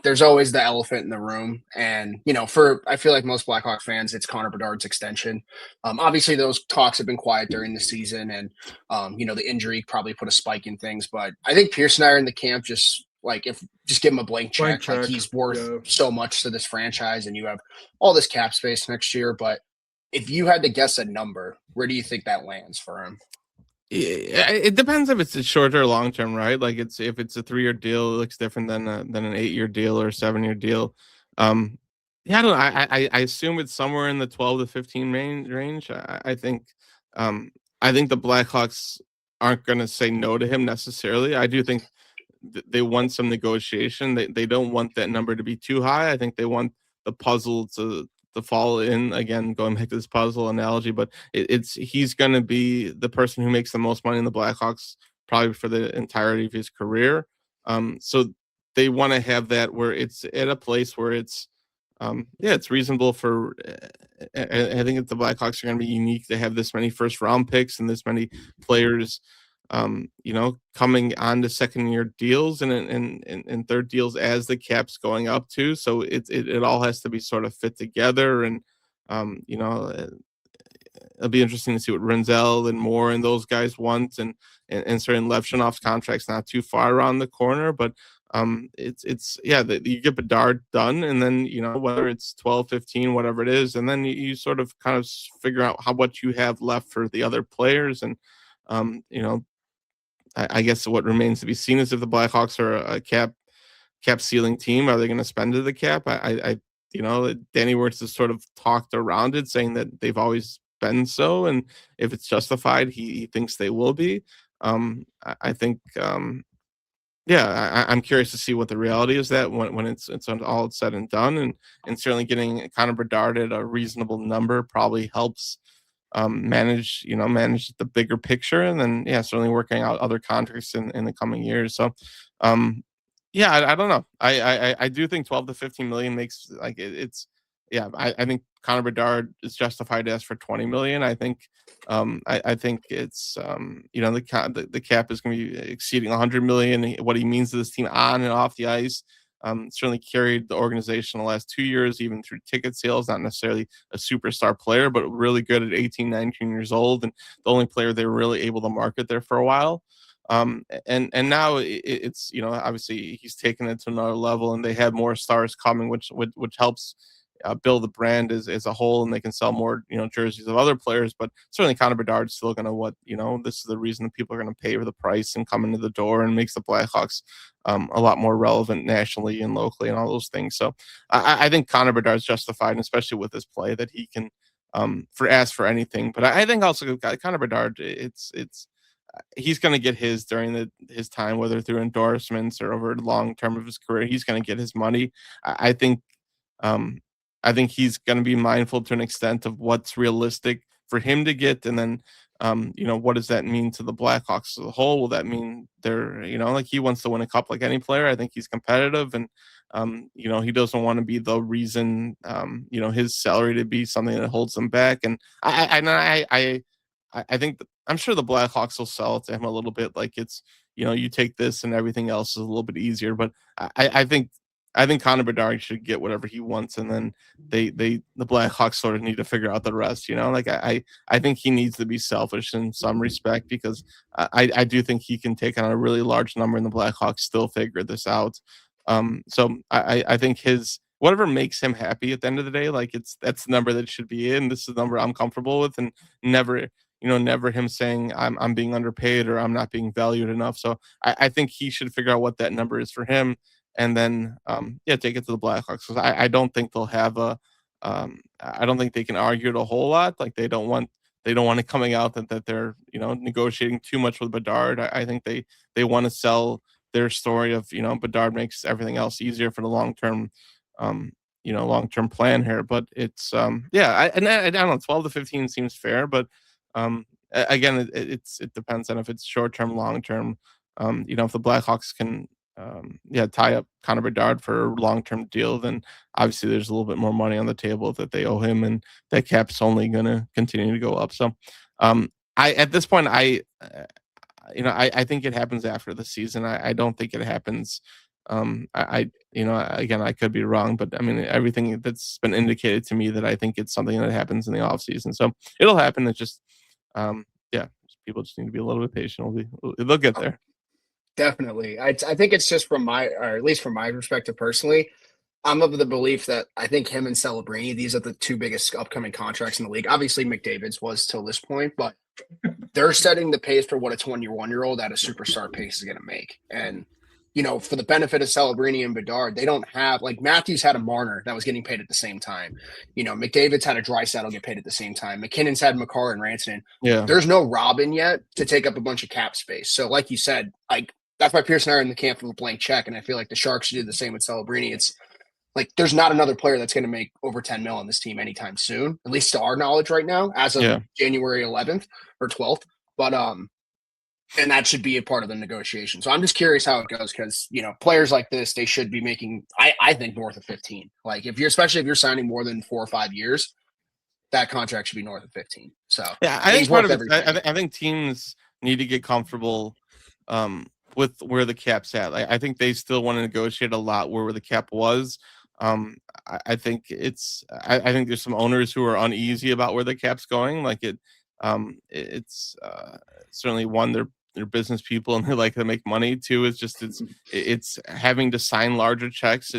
there's always the elephant in the room. And, for I feel like most Blackhawk fans, it's Connor Bedard's extension. Obviously, those talks have been quiet during the season, and, the injury probably put a spike in things. But I think Pierce and I are in the camp just like if just give him a blank Blank check. Like check. he's worth Yeah. so much to this franchise, and you have all this cap space next year. But if you had to guess a number, where do you think that lands for him? It depends if it's a short or long term, right? Like if it's a 3-year deal, it looks different than an 8-year deal or a 7-year deal. Um, yeah, I don't know. I assume it's somewhere in the 12 to 15 range. I think the Blackhawks aren't going to say no to him necessarily. I do think they want some negotiation. They don't want that number to be too high. I think they want the puzzle to fall in again. Going back to this puzzle analogy, but it's he's going to be the person who makes the most money in the Blackhawks probably for the entirety of his career. So they want to have that where it's at a place where it's yeah, it's reasonable for. I think that the Blackhawks are going to be unique to have this many first round picks and this many players coming on to 2nd-year deals and third deals as the cap's going up too. So it all has to be sort of fit together. And, it'll be interesting to see what Renzel and Moore and those guys want. And certainly Levshinov's contract's not too far around the corner, but you get Bedard done, and then whether it's 12, 15, whatever it is, and then you sort of kind of figure out what you have left for the other players. And um, you know, I guess what remains to be seen is if the Blackhawks are a cap ceiling team. Are they going to spend to the cap? Danny Wirtz has sort of talked around it, saying that they've always been so, and if it's justified, he thinks they will be. I think, I'm curious to see what the reality is that when it's all said and done, and certainly getting Connor Bedard at a reasonable number probably helps manage the bigger picture, and then certainly working out other contracts in the coming years. So I don't know. I do think 12 to 15 million makes like it's I think Connor Bedard is justified to ask for 20 million. I think I think it's the cap is going to be exceeding 100 million. What he means to this team on and off the ice. Certainly carried the organization the last 2 years, even through ticket sales. Not necessarily a superstar player, but really good at 18, 19 years old, and the only player they were really able to market there for a while. And now it's obviously he's taken it to another level, and they have more stars coming, which helps build the brand as a whole, and they can sell more jerseys of other players. But certainly Connor Bedard's still going to this is the reason that people are going to pay for the price and come into the door, and makes the Blackhawks a lot more relevant nationally and locally and all those things. So I think Connor Bedard's justified, and especially with this play, that he can ask for anything. But I think also Connor Bedard, it's he's going to get his during his time, whether through endorsements or over the long term of his career. He's going to get his money. I think he's going to be mindful to an extent of what's realistic for him to get, and then what does that mean to the Blackhawks as a whole? Will that mean they're like he wants to win a cup like any player? I think he's competitive, and he doesn't want to be the reason his salary to be something that holds him back. And I think I'm sure the Blackhawks will sell it to him a little bit, like it's you take this and everything else is a little bit easier. But I think Connor Bedard should get whatever he wants, and then the Blackhawks sort of need to figure out the rest. Like I think he needs to be selfish in some respect, because I do think he can take on a really large number, and the Blackhawks still figure this out. So I think his whatever makes him happy at the end of the day, like that's the number that it should be in. This is the number I'm comfortable with, and never him saying I'm being underpaid or I'm not being valued enough. So I think he should figure out what that number is for him, and then take it to the Blackhawks. Because I don't think they'll have I don't think they can argue it a whole lot. Like they don't want it coming out that they're negotiating too much with Bedard. I think they want to sell their story of Bedard makes everything else easier for the long term long term plan here. But it's I don't know, 12 to 15 seems fair, but again, it depends on if it's short term, long term. If the Blackhawks can tie up Connor Bedard for a long term deal, then obviously there's a little bit more money on the table that they owe him, and that cap's only going to continue to go up. So I at this point I think it happens after the season. I don't think it happens Again, I could be wrong, but I mean, everything that's been indicated to me that I think it's something that happens in the off season. So it'll happen. It's just, um, yeah, people just need to be a little bit patient. They'll get there. Definitely. I think it's just from my, or at least from my perspective personally, I'm of the belief that I think him and Celebrini, these are the two biggest upcoming contracts in the league. Obviously, McDavid's was till this point, but they're setting the pace for what a 21-year-old at a superstar pace is going to make. And, for the benefit of Celebrini and Bedard, they don't have, like, Matthews had a Marner that was getting paid at the same time. McDavid's had a Draisaitl get paid at the same time. McKinnon's had Makar and Rantanen. Yeah. There's no Robin yet to take up a bunch of cap space. So, like you said, like, that's why Pierce and I are in the camp of a blank check. And I feel like the Sharks should do the same with Celebrini. It's like there's not another player that's going to make over 10 mil on this team anytime soon, at least to our knowledge right now, as of January 11th or 12th. But and that should be a part of the negotiation. So I'm just curious how it goes because players like this, they should be making, I think, north of 15. Like especially if you're signing more than 4 or 5 years, that contract should be north of 15. So yeah, I think part of it, I think teams need to get comfortable with where the cap's at. Like, I think they still want to negotiate a lot where the cap was. I think I think there's some owners who are uneasy about where the cap's going. Like it's certainly one, they're business people and they like to make money. Two, it's having to sign larger checks.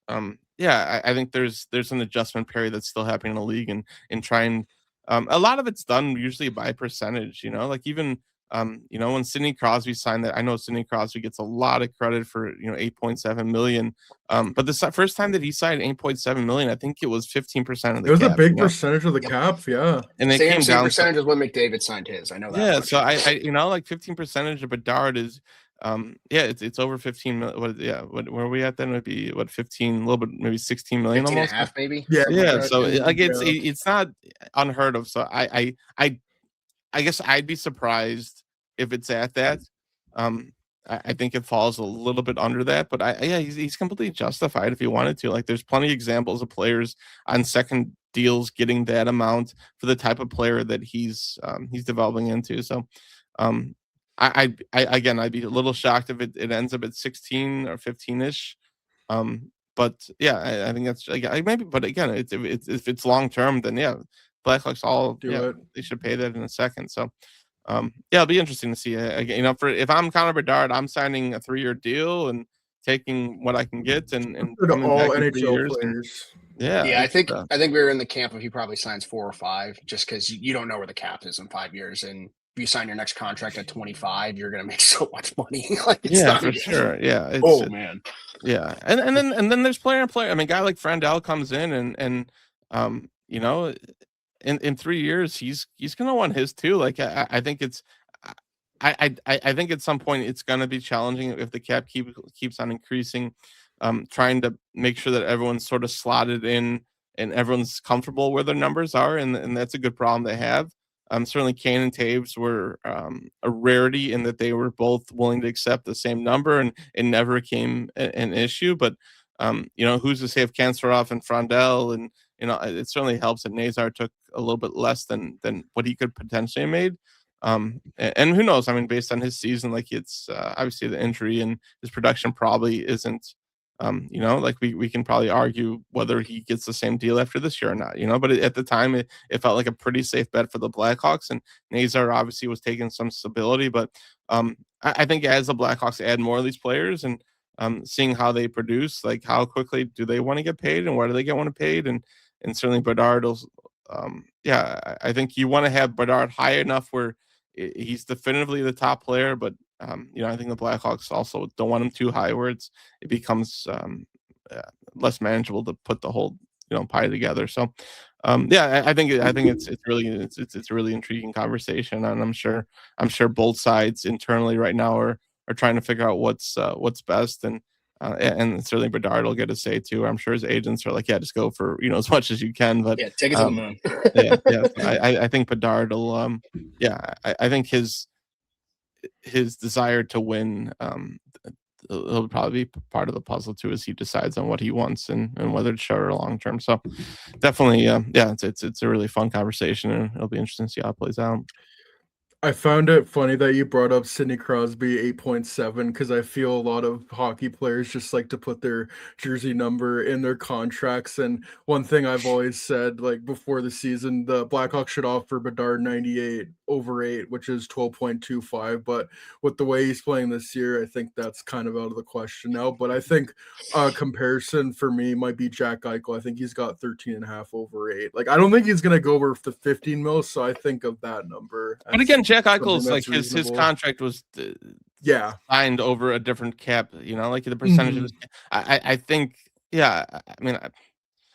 I think there's an adjustment period that's still happening in the league and trying. A lot of it's done usually by percentage. Like even when Sidney Crosby signed that, I know Sidney Crosby gets a lot of credit for 8.7 million. But the first time that he signed 8.7 million, I think it was 15% of the cap. It was a big percentage of the cap, yeah. And it came down percentage as when McDavid signed his. I know that. Yeah, so I like 15% of Bedard is it's over 15 million. Where are we at then? It'd be 15, a little bit, maybe 16 million 15 almost. And a half, maybe. Yeah. So it's not unheard of. So I guess I'd be surprised if it's at that. I think it falls a little bit under that, but he's completely justified if he wanted to. Like, there's plenty of examples of players on second deals getting that amount for the type of player that he's developing into. So, I'd be a little shocked if it ends up at 16 or 15-ish. But yeah, I think that's maybe. But again, if it's long term, then yeah, Blackhawks they should pay that in a second. So, it'll be interesting to see. If I'm Connor Bedard, I'm signing a 3-year deal and taking what I can get and coming all back in NHL 3 years. players. I think we were in the camp of he probably signs 4 or 5, just because you don't know where the cap is in 5 years, and if you sign your next contract at 25, you're gonna make so much money. For sure. Yeah. Man. Yeah, and then there's player. I mean, a guy like Frandell comes in and in 3 years he's gonna want his too. Like I think it's. I think at some point it's going to be challenging if the cap keeps on increasing, trying to make sure that everyone's sort of slotted in and everyone's comfortable where their numbers are, and that's a good problem to have. Certainly Kane and Taves were a rarity in that they were both willing to accept the same number and it never became an issue. But who's to say if Kanserov and Frandell and it certainly helps that Nazar took a little bit less than what he could potentially have made. And who knows? I mean, based on his season, like it's obviously the injury and his production probably isn't. Like we can probably argue whether he gets the same deal after this year or not. But at the time, it felt like a pretty safe bet for the Blackhawks, and Nazar obviously was taking some stability. But I think as the Blackhawks add more of these players and seeing how they produce, like how quickly do they want to get paid and where do they want to paid, and certainly Bedard will. I think you want to have Bedard high enough where he's definitively the top player, but I think the Blackhawks also don't want him too high where it becomes less manageable to put the whole pie together. So I think it's a really intriguing conversation, and I'm sure both sides internally right now are trying to figure out what's best, and certainly Bedard will get a say too. I'm sure his agents are like, yeah, just go for as much as you can. But take it to the moon. I think Bedard will. I think his desire to win, he'll probably be part of the puzzle too, as he decides on what he wants and whether it's short or long term. So definitely, it's a really fun conversation, and it'll be interesting to see how it plays out. I found it funny that you brought up Sidney Crosby 8.7 because I feel a lot of hockey players just like to put their jersey number in their contracts. And one thing I've always said, like before the season, the Blackhawks should offer Bedard 98 over 8, which is 12.25. But with the way he's playing this year, I think that's kind of out of the question now. But I think a comparison for me might be Jack Eichel. I think he's got 13.5 over 8. Like, I don't think he's going to go over the 15 mil. So I think of that number. But again, Jack Eichel's like his reasonable. contract was Yeah, signed over a different cap, like the percentage of his, I think, yeah, I mean,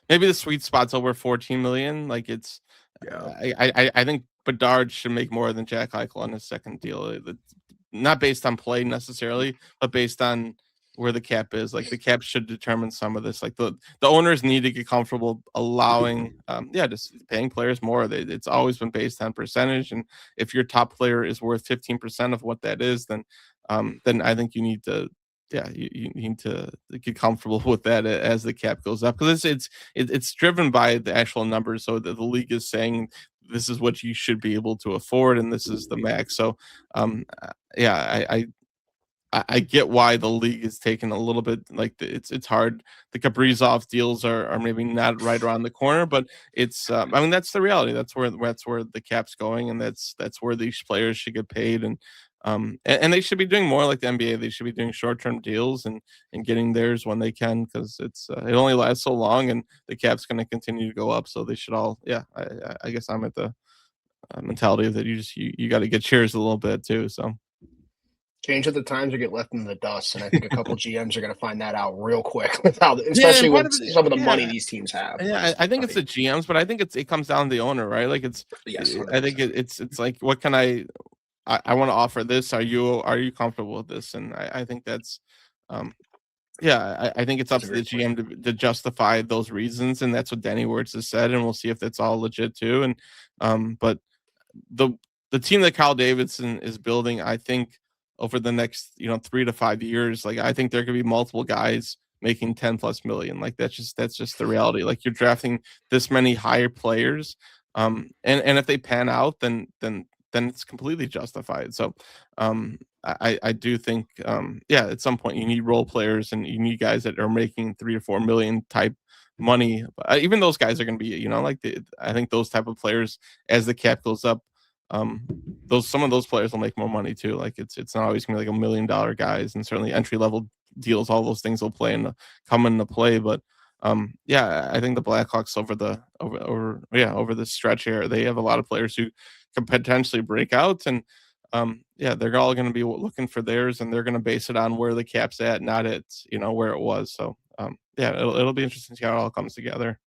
maybe the sweet spot's over 14 million. Like it's, yeah. I think Bedard should make more than Jack Eichel on his second deal. Not based on play necessarily, but based on where the cap is. Like the cap should determine some of this. Like the owners need to get comfortable allowing, just paying players more. It's always been based on percentage, and if your top player is worth 15% of what that is, then I think you need to. Yeah, you need to get comfortable with that as the cap goes up, because it's driven by the actual numbers. So the league is saying this is what you should be able to afford, and this is the max. So, yeah, I get why the league is taking a little bit, like it's hard. The Kaprizov deals are maybe not right around the corner, but it's I mean that's the reality. That's where the cap's going, and that's where these players should get paid, and they should be doing more like the NBA. They should be doing short-term deals and getting theirs when they can, because it only lasts so long, and the cap's going to continue to go up. So they should all, yeah. I guess I'm at the mentality that you got to get cheers a little bit too. So. Change of the times or get left in the dust, and I think a couple GMs are going to find that out real quick, with how, especially with some of the money these teams have. Yeah, I think it's the GMs, but I think it comes down to the owner, right? Like Yes, 100%. I think it's like, what can I want to offer this? Are you comfortable with this? And I think that's, I think it's up to the GM to justify those reasons, and that's what Danny Wirtz has said, and we'll see if that's all legit too. And but the team that Kyle Davidson is building, I think, over the next 3 to 5 years, like I think there could be multiple guys making 10+ million. Like that's just the reality. Like you're drafting this many higher players, and if they pan out, then it's completely justified. So I do think at some point you need role players, and you need guys that are making 3 to 4 million type money. Even those guys are going to be I think those type of players, as the cap goes up, some of those players will make more money too. Like it's not always gonna be like $1 million guys, and certainly entry level deals, all those things will come into play. But I think the Blackhawks over the stretch here, they have a lot of players who can potentially break out, and they're all going to be looking for theirs, and they're going to base it on where the cap's at, not at where it was. So it'll be interesting to see how it all comes together.